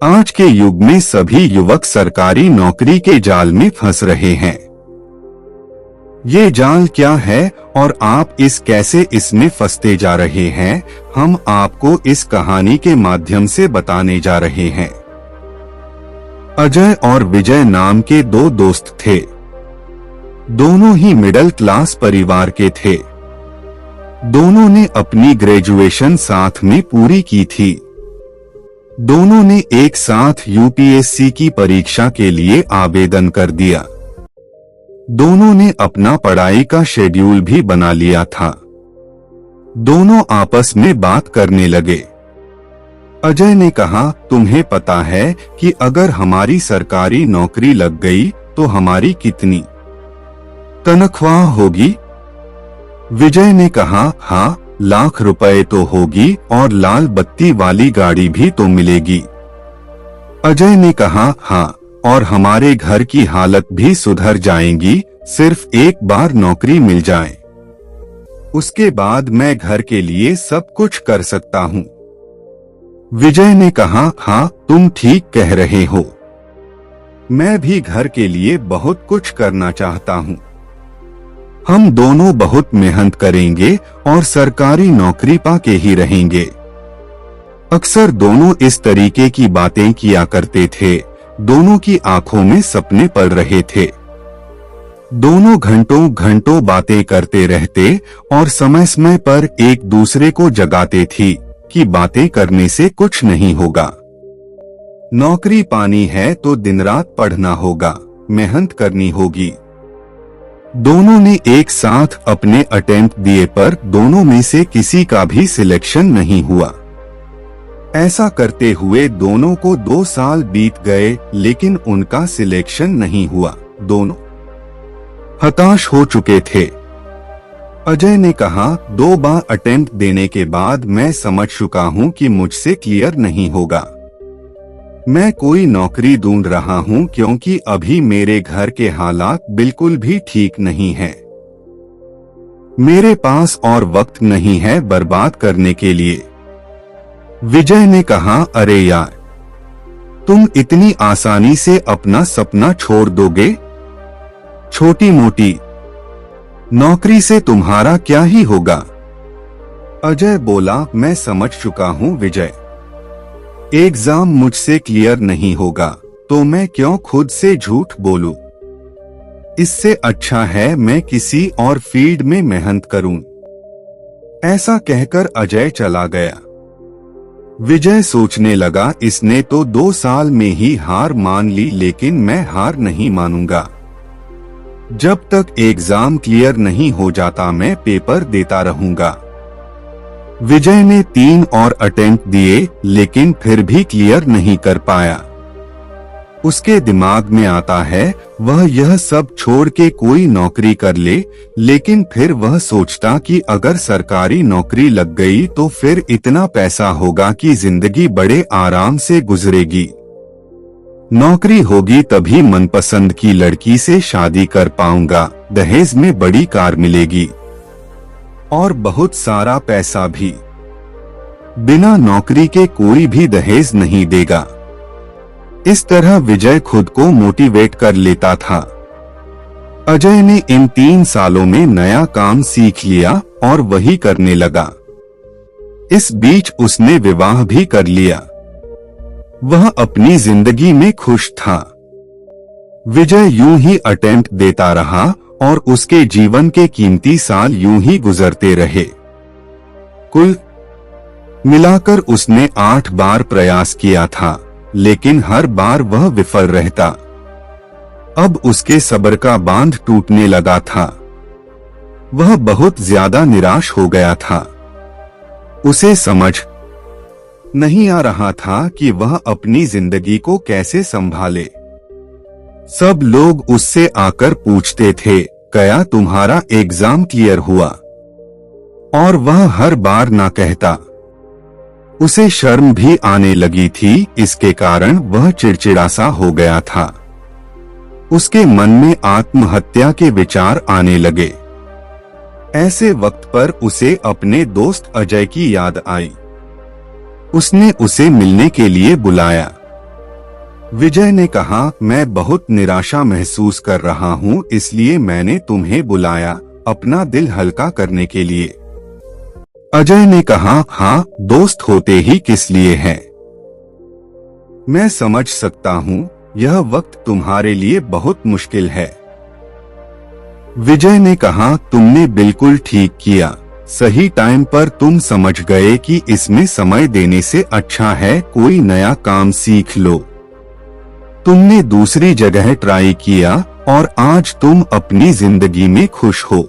आज के युग में सभी युवक सरकारी नौकरी के जाल में फंस रहे हैं। ये जाल क्या है और आप कैसे इसमें फंसते जा रहे हैं, हम आपको इस कहानी के माध्यम से बताने जा रहे हैं। अजय और विजय नाम के दो दोस्त थे। दोनों ही मिडिल क्लास परिवार के थे। दोनों ने अपनी ग्रेजुएशन साथ में पूरी की थी। दोनों ने एक साथ यूपीएससी की परीक्षा के लिए आवेदन कर दिया। दोनों ने अपना पढ़ाई का शेड्यूल भी बना लिया था। दोनों आपस में बात करने लगे। अजय ने कहा, तुम्हें पता है कि अगर हमारी सरकारी नौकरी लग गई तो हमारी कितनी तनख्वाह होगी? विजय ने कहा, हाँ, लाख रुपए तो होगी और लाल बत्ती वाली गाड़ी भी तो मिलेगी। अजय ने कहा, हाँ, और हमारे घर की हालत भी सुधर जाएंगी, सिर्फ एक बार नौकरी मिल जाए। उसके बाद मैं घर के लिए सब कुछ कर सकता हूँ। विजय ने कहा, हाँ, तुम ठीक कह रहे हो। मैं भी घर के लिए बहुत कुछ करना चाहता हूँ। हम दोनों बहुत मेहनत करेंगे और सरकारी नौकरी पाके ही रहेंगे। अक्सर दोनों इस तरीके की बातें किया करते थे। दोनों की आंखों में सपने पल रहे थे। दोनों घंटों घंटों बातें करते रहते और समय समय पर एक दूसरे को जगाते थी कि बातें करने से कुछ नहीं होगा। नौकरी पानी है तो दिन रात पढ़ना होगा, मेहनत करनी होगी। दोनों ने एक साथ अपने अटेम्प्ट दिए पर दोनों में से किसी का भी सिलेक्शन नहीं हुआ। ऐसा करते हुए दोनों को 2 साल बीत गए, लेकिन उनका सिलेक्शन नहीं हुआ। दोनों हताश हो चुके थे। अजय ने कहा, 2 बार अटेम्प्ट देने के बाद मैं समझ चुका हूँ कि मुझसे क्लियर नहीं होगा। मैं कोई नौकरी ढूंढ रहा हूँ क्योंकि अभी मेरे घर के हालात बिल्कुल भी ठीक नहीं हैं। मेरे पास और वक्त नहीं है बर्बाद करने के लिए। विजय ने कहा, अरे यार, तुम इतनी आसानी से अपना सपना छोड़ दोगे? छोटी मोटी नौकरी से तुम्हारा क्या ही होगा? अजय बोला, मैं समझ चुका हूँ विजय। एग्जाम मुझसे क्लियर नहीं होगा तो मैं क्यों खुद से झूठ बोलूं? इससे अच्छा है मैं किसी और फील्ड में मेहनत करूं। ऐसा कहकर अजय चला गया। विजय सोचने लगा, इसने तो 2 साल में ही हार मान ली, लेकिन मैं हार नहीं मानूंगा। जब तक एग्जाम क्लियर नहीं हो जाता मैं पेपर देता रहूंगा। विजय ने 3 और अटेम्प्ट दिए, लेकिन फिर भी क्लियर नहीं कर पाया। उसके दिमाग में आता है वह यह सब छोड़ के कोई नौकरी कर ले, लेकिन फिर वह सोचता कि अगर सरकारी नौकरी लग गई तो फिर इतना पैसा होगा कि जिंदगी बड़े आराम से गुजरेगी। नौकरी होगी तभी मनपसंद की लड़की से शादी कर पाऊंगा, दहेज में बड़ी कार मिलेगी और बहुत सारा पैसा भी। बिना नौकरी के कोई भी दहेज नहीं देगा। इस तरह विजय खुद को मोटिवेट कर लेता था। अजय ने इन 3 सालों में नया काम सीख लिया और वही करने लगा। इस बीच उसने विवाह भी कर लिया। वह अपनी जिंदगी में खुश था। विजय यूं ही अटेम्प्ट देता रहा और उसके जीवन के कीमती साल यूं ही गुजरते रहे। कुल मिलाकर उसने 8 बार प्रयास किया था, लेकिन हर बार वह विफल रहता। अब उसके सब्र का बांध टूटने लगा था। वह बहुत ज्यादा निराश हो गया था। उसे समझ नहीं आ रहा था कि वह अपनी जिंदगी को कैसे संभाले। सब लोग उससे आकर पूछते थे, क्या तुम्हारा एग्जाम क्लियर हुआ? और वह हर बार ना कहता। उसे शर्म भी आने लगी थी, इसके कारण वह चिड़चिड़ा सा हो गया था। उसके मन में आत्महत्या के विचार आने लगे। ऐसे वक्त पर उसे अपने दोस्त अजय की याद आई। उसने उसे मिलने के लिए बुलाया। विजय ने कहा, मैं बहुत निराशा महसूस कर रहा हूँ, इसलिए मैंने तुम्हें बुलाया, अपना दिल हल्का करने के लिए। अजय ने कहा, हाँ, दोस्त होते ही किस लिए है। मैं समझ सकता हूँ, यह वक्त तुम्हारे लिए बहुत मुश्किल है। विजय ने कहा, तुमने बिल्कुल ठीक किया, सही टाइम पर तुम समझ गए कि इसमें समय देने से अच्छा है कोई नया काम सीख लो। तुमने दूसरी जगह ट्राई किया और आज तुम अपनी जिंदगी में खुश हो।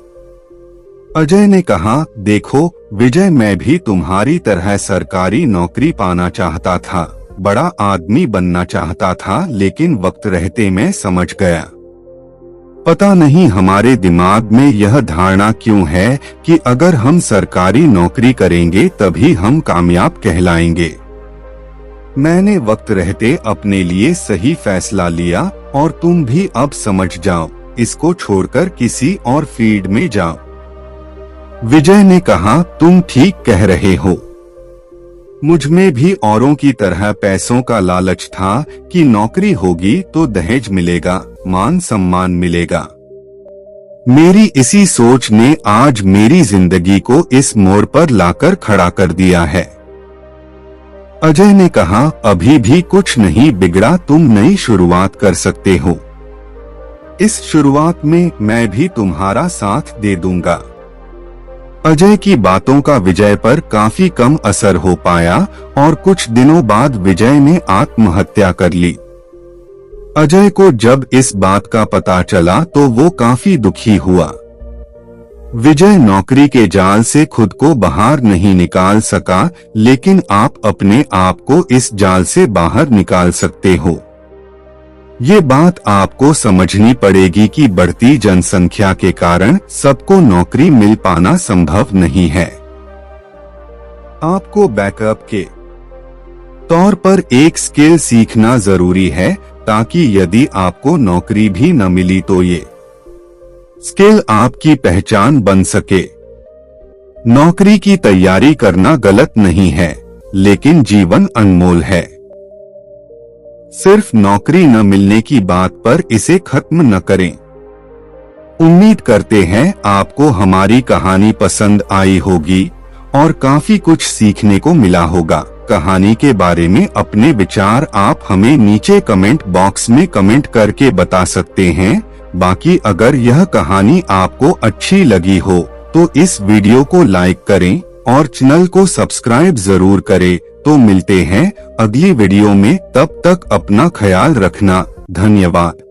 अजय ने कहा, देखो विजय, मैं भी तुम्हारी तरह सरकारी नौकरी पाना चाहता था, बड़ा आदमी बनना चाहता था, लेकिन वक्त रहते मैं समझ गया। पता नहीं हमारे दिमाग में यह धारणा क्यों है कि अगर हम सरकारी नौकरी करेंगे तभी हम कामयाब कहलाएंगे। मैंने वक्त रहते अपने लिए सही फैसला लिया और तुम भी अब समझ जाओ, इसको छोड़कर किसी और फील्ड में जाओ। विजय ने कहा, तुम ठीक कह रहे हो। मुझ में भी औरों की तरह पैसों का लालच था कि नौकरी होगी तो दहेज मिलेगा, मान सम्मान मिलेगा। मेरी इसी सोच ने आज मेरी जिंदगी को इस मोड़ पर लाकर खड़ा कर दिया है। अजय ने कहा, अभी भी कुछ नहीं बिगड़ा, तुम नई शुरुआत कर सकते हो। इस शुरुआत में मैं भी तुम्हारा साथ दे दूंगा। अजय की बातों का विजय पर काफी कम असर हो पाया और कुछ दिनों बाद विजय ने आत्महत्या कर ली। अजय को जब इस बात का पता चला तो वो काफी दुखी हुआ। विजय नौकरी के जाल से खुद को बाहर नहीं निकाल सका, लेकिन आप अपने आप को इस जाल से बाहर निकाल सकते हो। ये बात आपको समझनी पड़ेगी कि बढ़ती जनसंख्या के कारण सबको नौकरी मिल पाना संभव नहीं है। आपको बैकअप के तौर पर एक स्किल सीखना जरूरी है, ताकि यदि आपको नौकरी भी न मिली तो ये स्किल आपकी पहचान बन सके। नौकरी की तैयारी करना गलत नहीं है, लेकिन जीवन अनमोल है। सिर्फ नौकरी न मिलने की बात पर इसे खत्म न करें। उम्मीद करते हैं आपको हमारी कहानी पसंद आई होगी और काफी कुछ सीखने को मिला होगा। कहानी के बारे में अपने विचार आप हमें नीचे कमेंट बॉक्स में कमेंट करके बता सकते हैं। बाकी अगर यह कहानी आपको अच्छी लगी हो तो इस वीडियो को लाइक करें और चैनल को सब्सक्राइब जरूर करें। तो मिलते हैं अगली वीडियो में, तब तक अपना ख्याल रखना। धन्यवाद।